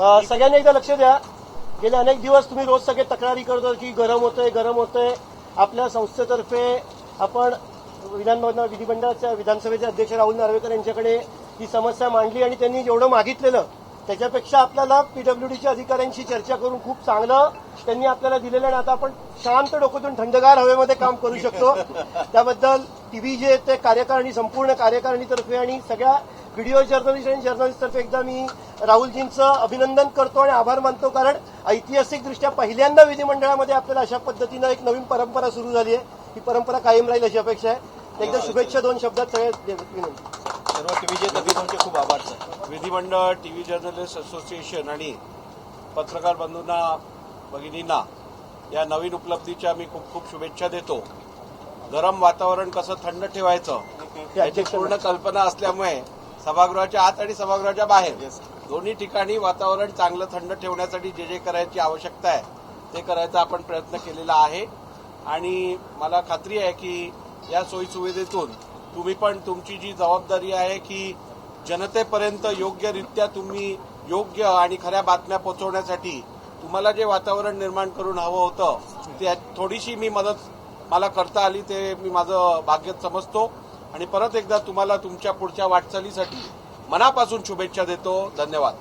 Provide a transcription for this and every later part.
सगळ्यांनी एकदा लक्ष द्या. गेले अनेक दिवस तुम्ही रोज सगळे तक्रारी करतो की गरम होतंय. आपल्या संस्थेतर्फे आपण विधिमंडळाच्या विधानसभेचे अध्यक्ष राहुल नार्वेकर यांच्याकडे ही समस्या मांडली आणि त्यांनी जेवढं मागितलेलं त्याच्यापेक्षा आपल्याला पीडब्ल्यूडीच्या अधिकाऱ्यांशी चर्चा करून खूप चांगलं त्यांनी आपल्याला दिलेलं आणि आता आपण शांत डोक्यातून थंडगार हवेमध्ये काम करू शकतो. त्याबद्दल टीव्ही जे ते कार्यकारिणी संपूर्ण कार्यकारिणीतर्फे आणि सगळ्या व्हिडिओ जर्नलिस्ट आणि जर्नलिस्टतर्फे एकदा मी राहुलजींचं अभिनंदन करतो आणि आभार मानतो. कारण ऐतिहासिकदृष्ट्या पहिल्यांदा विधिमंडळामध्ये आपल्याला अशा पद्धतीनं एक नवीन परंपरा सुरू झाली आहे. ही परंपरा कायम राहील अशी अपेक्षा आहे. एकदा शुभेच्छा 2 शब्दात सगळ्या विनंती. सर्व टीव्हीचे तज्ञांचे खूप आभार सर. विधिमंडळ, टीव्ही जर्नलिस्ट असोसिएशन आणि पत्रकार बंधूंना भगिनींना या नवीन उपलब्धीच्या मी खूप खूप शुभेच्छा देतो. गरम वातावरण कसं थंड ठेवायचं याची पूर्ण कल्पना असल्यामुळे सभागृहाच्या आत आणि सभागृहाच्या बाहेर दोन्ही ठिकाणी वातावरण चांगलं थंड ठेवण्यासाठी जे करायची आवश्यकता आहे ते करायचा आपण प्रयत्न केलेला आहे. आणि मला खात्री आहे की या सोयीसुविधेतून तुम्ही पण तुमची जी जबाबदारी आहे की जनतेपर्यंत योग्यरित्या तुम्ही योग्य आणि खऱ्या बातम्या पोहोचवण्यासाठी तुम्हाला जे वातावरण निर्माण करून हवं होतं ते थोडीशी मी मदत मला करता आली ते मी माझं भाग्य समजतो. आणि परत एकदा तुम्हाला तुमच्या पुढच्या वाटचालीसाठी मनापासून शुभेच्छा देतो. धन्यवाद.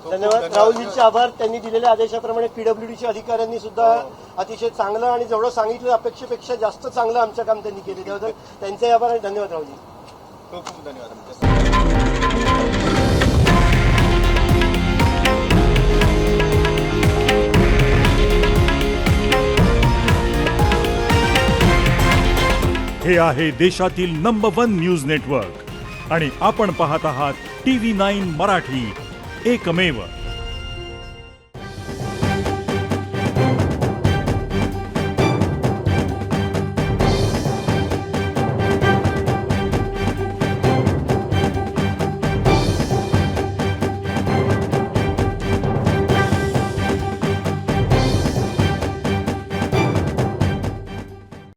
राहुलजींचे आभार. त्यांनी दिलेल्या आदेशाप्रमाणे पीडब्ल्यूडीच्या अधिकाऱ्यांनी सुद्धा अतिशय चांगलं आणि जेवढं सांगितलं अपेक्षेपेक्षा जास्त चांगलं आमचं काम त्यांनी केलं. त्याबद्दल त्यांचे आभार आणि धन्यवाद राहुलजी. खूप खूप धन्यवाद. हे आहे देशातील नंबर 1 न्यूज नेटवर्क आणि आपण पाहत आहात TV9 मराठी, एकमेव.